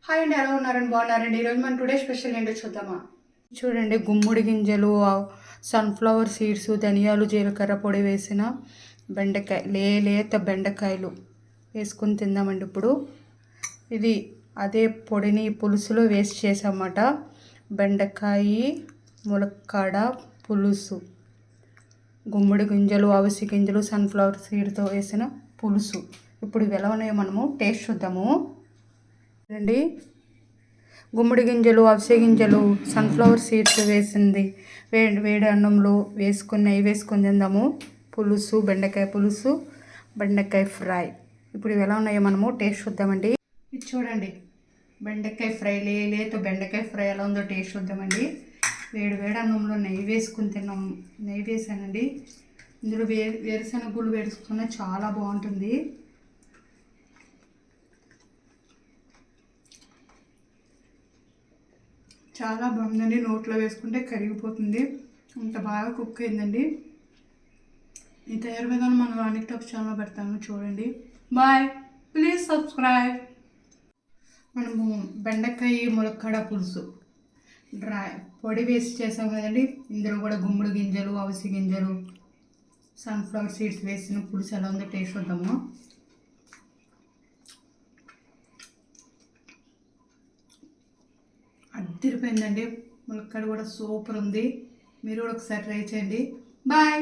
Hi అండి, ఎలా ఉన్నారండి? బాగున్నారండి? ఈరోజు మనం టుడే స్పెషల్ ఏంటో చూద్దామా? చూడండి, గుమ్మడి గింజలు, సన్ఫ్లవర్ సీడ్స్, ధనియాలు, జీలకర్ర పొడి వేసిన బెండకాయ, లేత బెండకాయలు వేసుకొని తిందామండి. ఇప్పుడు ఇది అదే పొడిని పులుసులో వేసి చేసామన్నమాట. బెండకాయ ములక్కాడ పులుసు, గుమ్మడి గింజలు, అవిసె గింజలు, సన్ఫ్లవర్ సీడ్తో వేసిన పులుసు. ఇప్పుడు ఇవి ఎలా ఉన్నాయో మనము టేస్ట్ చూద్దాము. అండి, గుమ్మడి గింజలు, అవిసె గింజలు, సన్ఫ్లవర్ సీడ్స్ వేసింది వేడి అన్నంలో వేసుకొని నెయ్యి వేసుకొని తిందాము. పులుసు, బెండకాయ పులుసు, బెండకాయ ఫ్రై. ఇప్పుడు ఇవి ఎలా ఉన్నాయో మనము టేస్ట్ చూద్దామండి. ఇది చూడండి, బెండకాయ ఫ్రై, లేత బెండకాయ ఫ్రై ఎలా ఉందో టేస్ట్ చూద్దామండి. వేడి అన్నంలో నెయ్యి వేసుకుని తిన్నాము. నెయ్యి వేసానండి. ఇందులో వేరుశనగ గుళ్ళు వేసుకున్న చాలా బాగుంటుంది. చాలా బాగుందండి. నోట్లో వేసుకుంటే కరిగిపోతుంది, అంత బాగా కుక్ అయిందండి. ఈ తయారు విధానం మనం రాణిక్ టాక్స్ ఛానల్లో పెడతాను, చూడండి. Bye, please subscribe. మనము బెండకాయ ములక్కాడ పులుసు పొడి వేసి చేసాం కదండి. ఇందులో కూడా గుమ్మడి గింజలు, అవిసె గింజలు, సన్ఫ్లవర్ సీడ్స్ వేసిన పులుసు ఎలా ఉందో టేస్ట్ చూద్దాము. అదిరిపోయిందండి. ములక్కాడ కూడా సూపర్ ఉంది. మీరు కూడా ఒకసారి ట్రై చేయండి. బాయ్.